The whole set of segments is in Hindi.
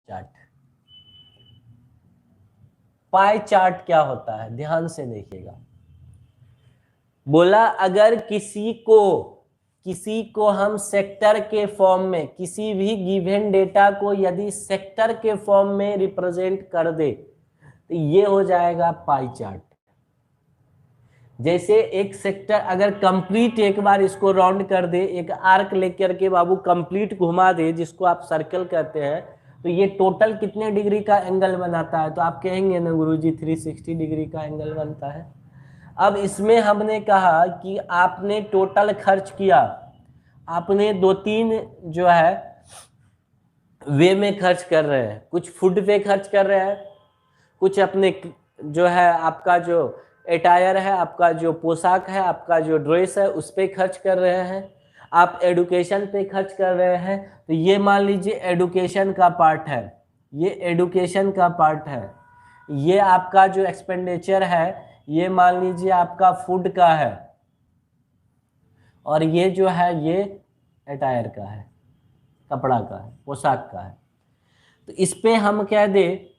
चार्ट। पाई चार्ट क्या होता है, ध्यान से देखिएगा। बोला अगर किसी को हम सेक्टर के फॉर्म में, किसी भी गिवन डेटा को यदि सेक्टर के फॉर्म में रिप्रेजेंट कर दे तो ये हो जाएगा पाई चार्ट। जैसे एक सेक्टर अगर कंप्लीट, एक बार इसको राउंड कर दे, एक आर्क लेकर के बाबू कंप्लीट घुमा दे, जिसको आप सर्कल कहते हैं, तो ये टोटल कितने डिग्री का एंगल बनाता है? तो आप कहेंगे ना गुरुजी 360 डिग्री का एंगल बनता है। अब इसमें हमने कहा कि आपने टोटल खर्च किया, आपने 2-3 जो है वे में खर्च कर रहे हैं, कुछ फूड पे खर्च कर रहे हैं, कुछ अपने जो है आपका जो अटायर है, आपका जो पोशाक है, आपका जो ड्रेस है उस पे खर्च कर रहे हैं, आप एडुकेशन पे खर्च कर रहे हैं। तो ये मान लीजिए एडुकेशन का पार्ट है, ये एडुकेशन का पार्ट है। ये आपका जो एक्सपेंडिचर है ये मान लीजिए आपका फूड का है, और ये जो है ये अटायर का है, कपड़ा का है, पोशाक का है। तो इस पे हम कह दे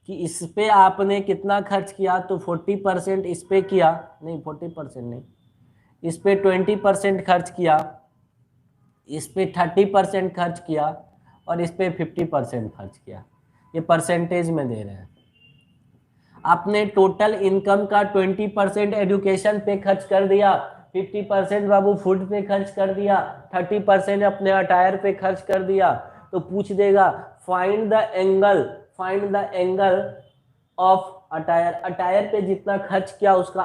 कि इस पे आपने कितना खर्च किया, तो 40% इस पे किया, नहीं 40% नहीं, इस पे 20% खर्च किया, इस पे 30% खर्च किया, और इस पे 50% खर्च किया। ये परसेंटेज में दे रहे हैं। आपने टोटल इनकम का 20% एजुकेशन पे खर्च कर दिया, 50% बाबू फूड पे खर्च कर दिया, 30% अपने अटायर पे खर्च कर दिया। तो पूछ देगा find the angle of attire, attire पे जितना खर्च किया उसका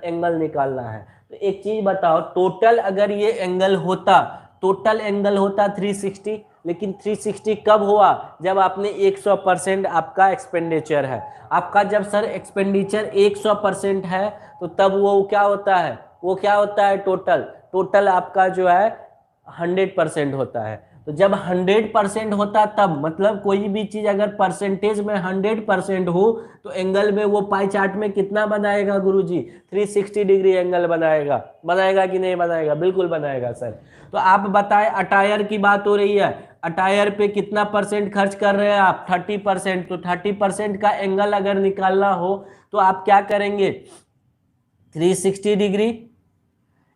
एंगल निकालना है। तो एक चीज बताओ, टोटल अगर ये एंगल होता, टोटल एंगल होता 360, लेकिन 360 कब हुआ? जब आपने 100% आपका एक्सपेंडिचर है। आपका जब सर एक्सपेंडिचर 100% है तो तब वो क्या होता है, वो क्या होता है टोटल आपका जो है 100% होता है। तो जब 100% होता तब, मतलब कोई भी चीज अगर परसेंटेज में 100% हो तो एंगल में वो पाई चार्ट में कितना बनाएगा गुरुजी? 360 डिग्री एंगल बनाएगा कि नहीं बनाएगा? बिल्कुल बनाएगा सर। तो आप बताएं, अटायर की बात हो रही है, अटायर पे कितना परसेंट खर्च कर रहे हैं आप? 30%। तो 30% का एंगल अगर निकालना हो तो आप क्या करेंगे? 360 डिग्री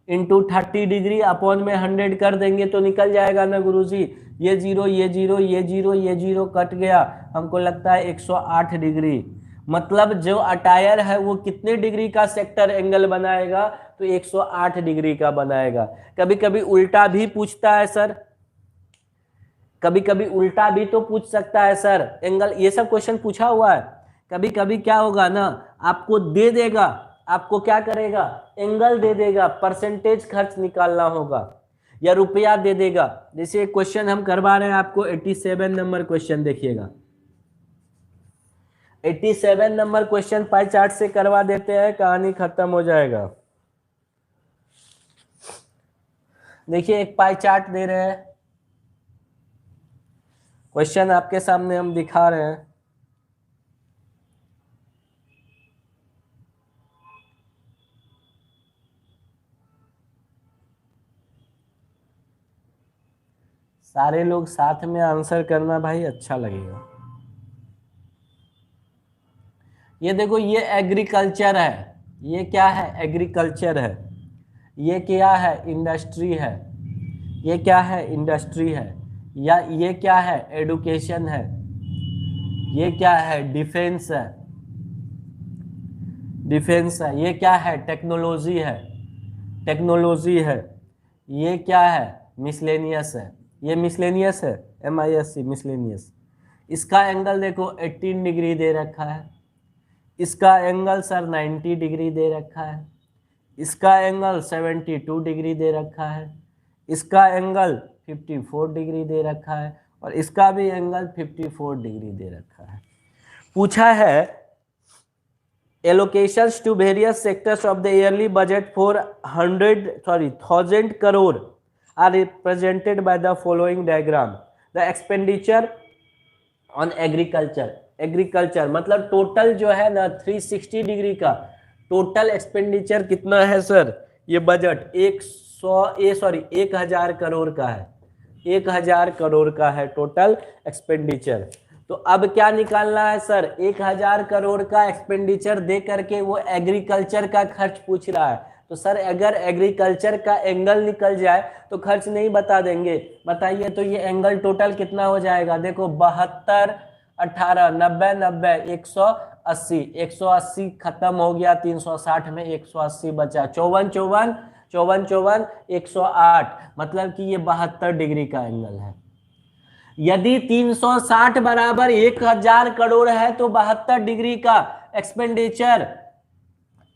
इंटू 30 डिग्री अपॉन में 100 कर देंगे तो निकल जाएगा ना गुरुजी। ये जीरो ये जीरो ये जीरो ये जीरो कट गया, हमको लगता है 108 डिग्री। मतलब जो अटायर है वो कितने डिग्री का सेक्टर एंगल बनाएगा? तो 108 डिग्री का बनाएगा। कभी कभी उल्टा भी पूछता है सर, कभी कभी उल्टा भी तो पूछ सकता है सर एंगल। ये सब क्वेश्चन पूछा हुआ है। कभी कभी क्या होगा ना, आपको दे देगा, आपको क्या करेगा? एंगल दे देगा, परसेंटेज खर्च निकालना होगा, या रुपया दे देगा। जैसे क्वेश्चन हम करवा रहे हैं आपको 87 नंबर क्वेश्चन, देखिएगा 87 नंबर क्वेश्चन पाई चार्ट से करवा देते हैं, कहानी खत्म हो जाएगा। देखिए एक पाई चार्ट दे रहे हैं, क्वेश्चन आपके सामने हम दिखा रहे हैं। सारे लोग साथ में आंसर करना भाई, अच्छा लगेगा। ये देखो ये एग्रीकल्चर है, ये क्या है? एग्रीकल्चर है। ये क्या है? इंडस्ट्री है। ये क्या है? इंडस्ट्री है। या ये क्या है? एडुकेशन है। ये क्या है? डिफेंस है। डिफेंस है। ये क्या है? टेक्नोलॉजी है। टेक्नोलॉजी है। ये क्या है? मिसलेनियस है। ये मिसलेनियस है, MISC मिसलेनियस। इसका एंगल देखो 18 डिग्री दे रखा है, इसका एंगल सर 90 डिग्री दे रखा है, इसका एंगल 72 डिग्री दे रखा है, इसका एंगल 54 डिग्री दे रखा है, और इसका भी एंगल 54 डिग्री दे रखा है। पूछा है allocations to various sectors of the yearly budget for 1000 crore are represented by the following diagram. The expenditure on agriculture मतलब टोटल जो है ना 360 डिग्री का टोटल एक्सपेंडिचर कितना है सर? ये बजट 1000 करोड़ का है, 1000 करोड़ का है टोटल एक्सपेंडिचर। तो अब क्या निकालना है सर, 1000 करोड़ का एक्सपेंडिचर दे करके वो एग्रीकल्चर का खर्च पूछ रहा है। तो सर अगर एग्रीकल्चर का एंगल निकल जाए तो खर्च नहीं बता देंगे, बताइए तो ये एंगल टोटल कितना हो जाएगा, देखो 72, 18, 90, 90, 180, 180 खत्म हो गया, 360 में 180 बचा, 54, 54, 54, 54, 108, मतलब कि ये 72 डिग्री का एंगल है। यदि 360 बराबर 1000 करोड़ है तो 72 डिग्री का एक्सपेंडिचर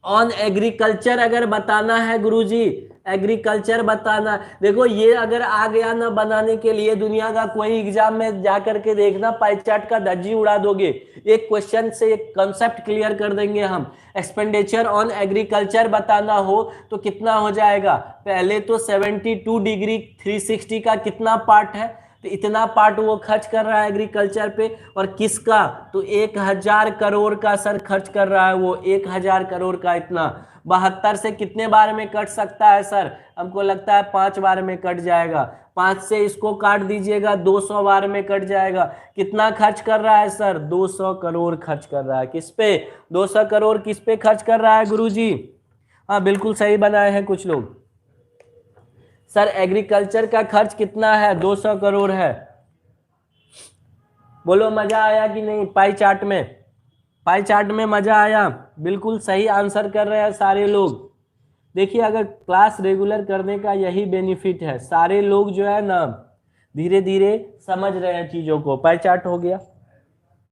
ऑन एग्रीकल्चर अगर बताना है गुरुजी, एग्रीकल्चर बताना, देखो ये अगर आ गया ना बनाने के लिए, दुनिया का कोई एग्जाम में जाकर के देखना, पाई चार्ट का धज्जी उड़ा दोगे, एक क्वेश्चन से एक कॉन्सेप्ट क्लियर कर देंगे हम। एक्सपेंडिचर ऑन एग्रीकल्चर बताना हो तो कितना हो जाएगा, पहले तो 72 डिग्री 360 का कितना पार्ट है, तो इतना पार्ट वो खर्च कर रहा है एग्रीकल्चर पे, और किसका, तो 1000 करोड़ का सर खर्च कर रहा है वो, 1000 करोड़ का इतना। 72 से कितने बार में कट सकता है सर, हमको लगता है 5 बार में कट जाएगा, 5 से इसको काट दीजिएगा, 200 बार में कट जाएगा। कितना खर्च कर रहा है सर, 200 करोड़ खर्च कर रहा है, किस पे, 200 करोड़ किस पे खर्च कर रहा है गुरुजी, हाँ बिल्कुल सही बनाए हैं कुछ लोग। सर एग्रीकल्चर का खर्च कितना है, 200 करोड़ है, बोलो मजा आया कि नहीं, पाई चार्ट में, पाई चार्ट में मजा आया, बिल्कुल सही आंसर कर रहे हैं सारे लोग। देखिए अगर क्लास रेगुलर करने का यही बेनिफिट है, सारे लोग जो है ना धीरे धीरे समझ रहे हैं चीजों को। पाई चार्ट हो गया।